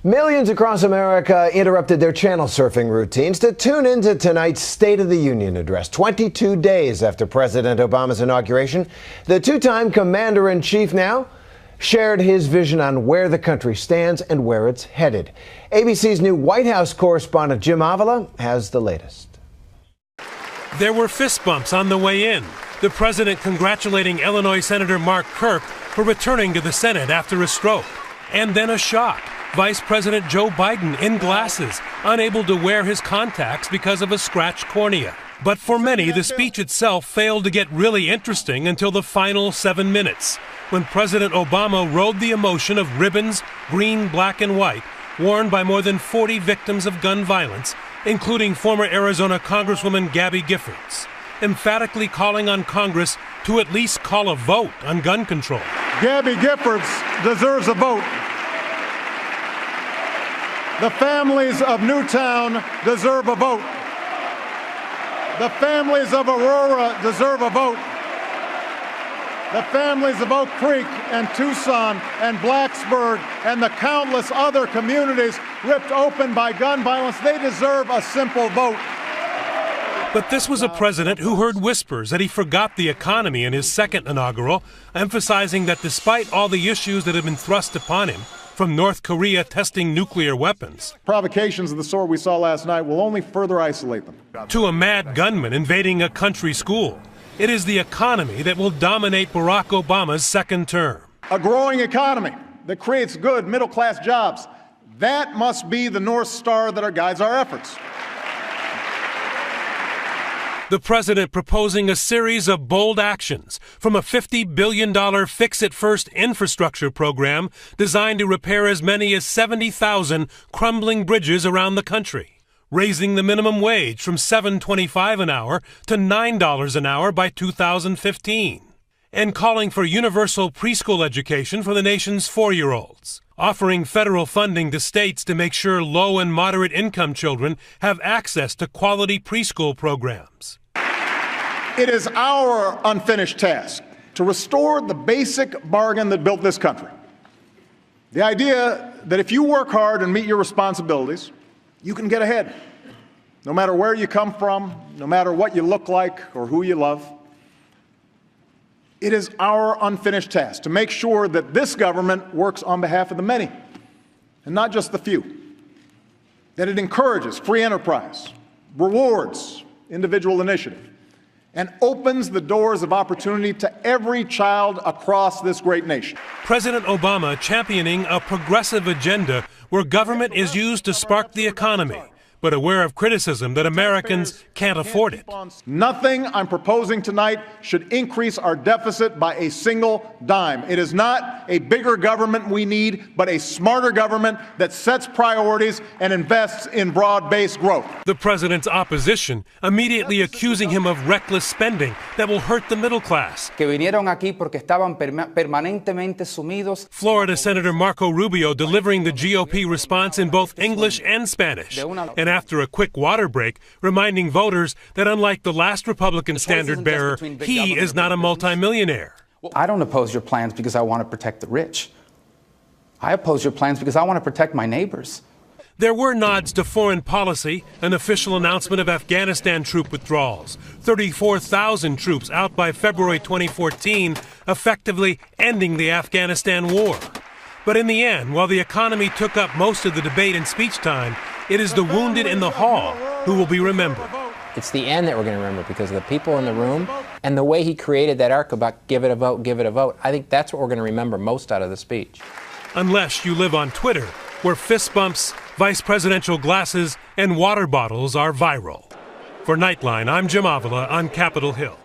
Millions across America interrupted their channel surfing routines to tune into tonight's State of the Union address. 22 days after President Obama's inauguration, the two-time commander-in-chief now shared his vision on where the country stands and where it's headed. ABC's new White House correspondent Jim Avila has the latest. There were fist bumps on the way in. The president congratulating Illinois Senator Mark Kirk for returning to the Senate after a stroke. And then a shock. Vice President Joe Biden in glasses, unable to wear his contacts because of a scratched cornea. But for many, the speech itself failed to get really interesting until the final 7 minutes, when President Obama rode the emotion of ribbons, green, black, and white, worn by more than 40 victims of gun violence, including former Arizona Congresswoman Gabby Giffords, emphatically calling on Congress to at least call a vote on gun control. Gabby Giffords deserves a vote. The families of Newtown deserve a vote. The families of Aurora deserve a vote. The families of Oak Creek and Tucson and Blacksburg and the countless other communities ripped open by gun violence, they deserve a simple vote. But this was a president who heard whispers that he forgot the economy in his second inaugural, emphasizing that despite all the issues that have been thrust upon him, from North Korea testing nuclear weapons, provocations of the sort we saw last night will only further isolate them, to a mad gunman invading a country school, it is the economy that will dominate Barack Obama's second term. A growing economy that creates good middle-class jobs, that must be the North Star that guides our efforts. The president proposing a series of bold actions, from a $50 billion fix-it-first infrastructure program designed to repair as many as 70,000 crumbling bridges around the country, raising the minimum wage from $7.25 an hour to $9 an hour by 2015, and calling for universal preschool education for the nation's 4-year-olds, offering federal funding to states to make sure low and moderate income children have access to quality preschool programs. It is our unfinished task to restore the basic bargain that built this country. The idea that if you work hard and meet your responsibilities, you can get ahead, no matter where you come from, no matter what you look like or who you love. It is our unfinished task to make sure that this government works on behalf of the many and not just the few, that it encourages free enterprise, rewards individual initiative, and opens the doors of opportunity to every child across this great nation. President Obama championing a progressive agenda where government is used to spark the economy, but aware of criticism that Americans can't afford it. Nothing I'm proposing tonight should increase our deficit by a single dime. It is not a bigger government we need, but a smarter government that sets priorities and invests in broad-based growth. The president's opposition immediately accusing him of reckless spending that will hurt the middle class. Que vinieron aquí porque estaban permanentemente sumidos. Florida Senator Marco Rubio delivering the GOP response in both English and Spanish. And after a quick water break, reminding voters that unlike the last Republican standard-bearer, he is not a multimillionaire. I don't oppose your plans because I want to protect the rich. I oppose your plans because I want to protect my neighbors. There were nods to foreign policy, an official announcement of Afghanistan troop withdrawals, 34,000 troops out by February 2014, effectively ending the Afghanistan war. But in the end, while the economy took up most of the debate and speech time, it is the wounded in the hall who will be remembered. It's the end that we're going to remember because of the people in the room and the way he created that arc about give it a vote, give it a vote. I think that's what we're going to remember most out of the speech. Unless you live on Twitter, where fist bumps, vice presidential glasses, and water bottles are viral. For Nightline, I'm Jim Avila on Capitol Hill.